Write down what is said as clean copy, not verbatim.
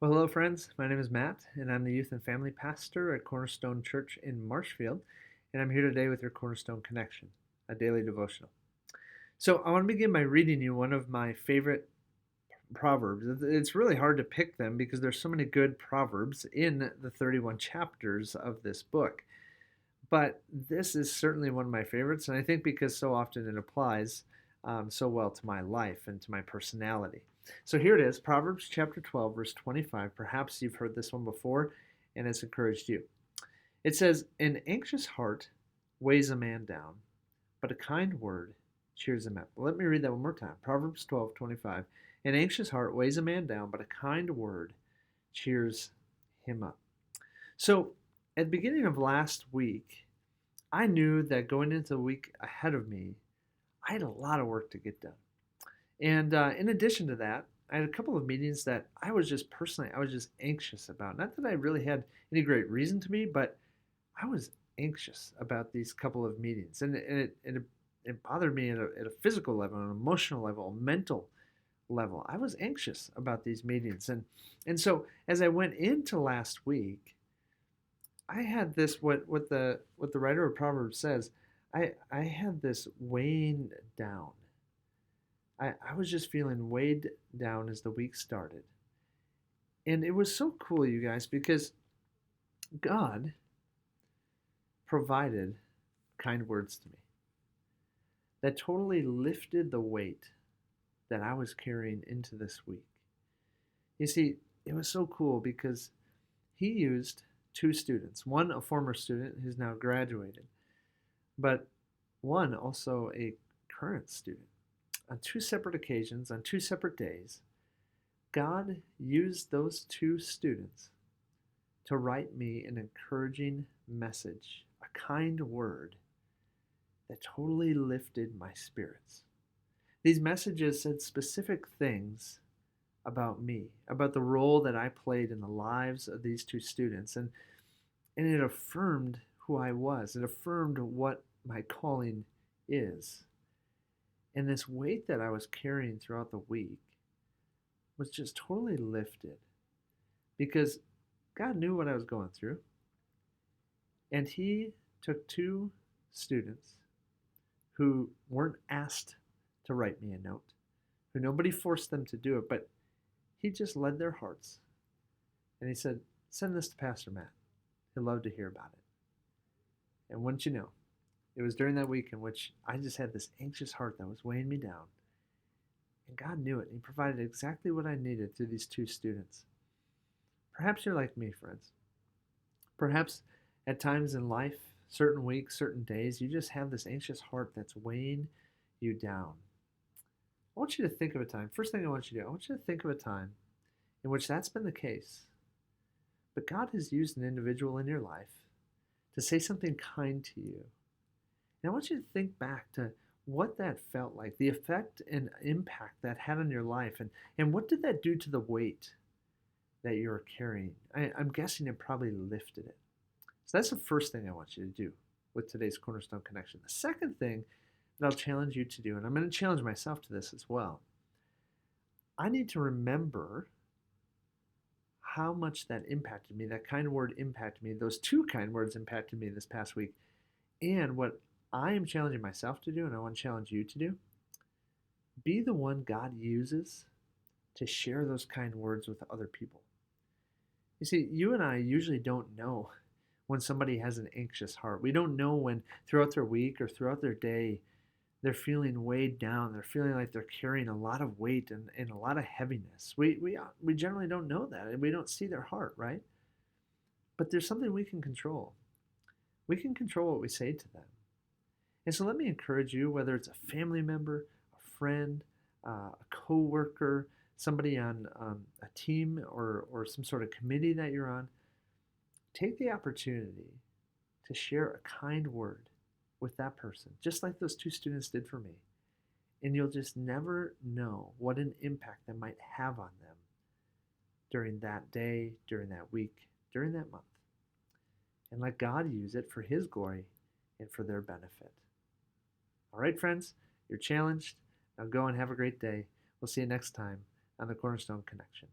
Well, hello, friends. My name is Matt, and I'm the youth and family pastor at Cornerstone Church in Marshfield. And I'm here today with your Cornerstone Connection, a daily devotional. So, I want to begin by reading you one of my favorite proverbs. It's really hard to pick them because there's so many good proverbs in the 31 chapters of this book. But this is certainly one of my favorites, and I think because so often it applies so well to my life and to my personality. So here it is, Proverbs chapter 12, verse 25. Perhaps you've heard this one before, and it's encouraged you. It says, "An anxious heart weighs a man down, but a kind word cheers him up." Well, let me read that one more time. Proverbs 12:25. "An anxious heart weighs a man down, but a kind word cheers him up." So, at the beginning of last week, I knew that going into the week ahead of me, I had a lot of work to get done. And in addition to that, I had a couple of meetings that I was just anxious about. Not that I really had any great reason to be, but I was anxious about these couple of meetings. And it bothered me at a physical level, an emotional level, a mental level. I was anxious about these meetings. And so as I went into last week, I had this what the writer of Proverbs says. I had this weighing down. I was just feeling weighed down as the week started. And it was so cool, you guys, because God provided kind words to me that totally lifted the weight that I was carrying into this week. You see, it was so cool because he used two students, one a former student who's now graduated, but one also a current student. On two separate occasions, on two separate days, God used those two students to write me an encouraging message, a kind word that totally lifted my spirits. These messages said specific things about me, about the role that I played in the lives of these two students, and it affirmed who I was. It affirmed what my calling is. And this weight that I was carrying throughout the week was just totally lifted because God knew what I was going through. And He took two students who weren't asked to write me a note, who nobody forced them to do it, but He just led their hearts. And He said, "Send this to Pastor Matt. He'd love to hear about it." And wouldn't you know, it was during that week in which I just had this anxious heart that was weighing me down. And God knew it. And He provided exactly what I needed through these two students. Perhaps you're like me, friends. Perhaps at times in life, certain weeks, certain days, you just have this anxious heart that's weighing you down. I want you to think of a time. First thing I want you to do, I want you to think of a time in which that's been the case. But God has used an individual in your life to say something kind to you. And I want you to think back to what that felt like, the effect and impact that had on your life, and what did that do to the weight that you're carrying? I'm guessing it probably lifted it. So that's the first thing I want you to do with today's Cornerstone Connection. The second thing that I'll challenge you to do, and I'm going to challenge myself to this as well, I need to remember how much that impacted me, that kind word impacted me, those two kind words impacted me this past week, and what I am challenging myself to do, and I want to challenge you to do, be the one God uses to share those kind words with other people. You see, you and I usually don't know when somebody has an anxious heart. We don't know when throughout their week or throughout their day, they're feeling weighed down. They're feeling like they're carrying a lot of weight and a lot of heaviness. We generally don't know that, and we don't see their heart, right? But there's something we can control. We can control what we say to them. And so let me encourage you, whether it's a family member, a friend, a coworker, somebody on a team or some sort of committee that you're on, take the opportunity to share a kind word with that person, just like those two students did for me. And you'll just never know what an impact that might have on them during that day, during that week, during that month. And let God use it for His glory and for their benefit. All right, friends, you're challenged. Now go and have a great day. We'll see you next time on the Cornerstone Connection.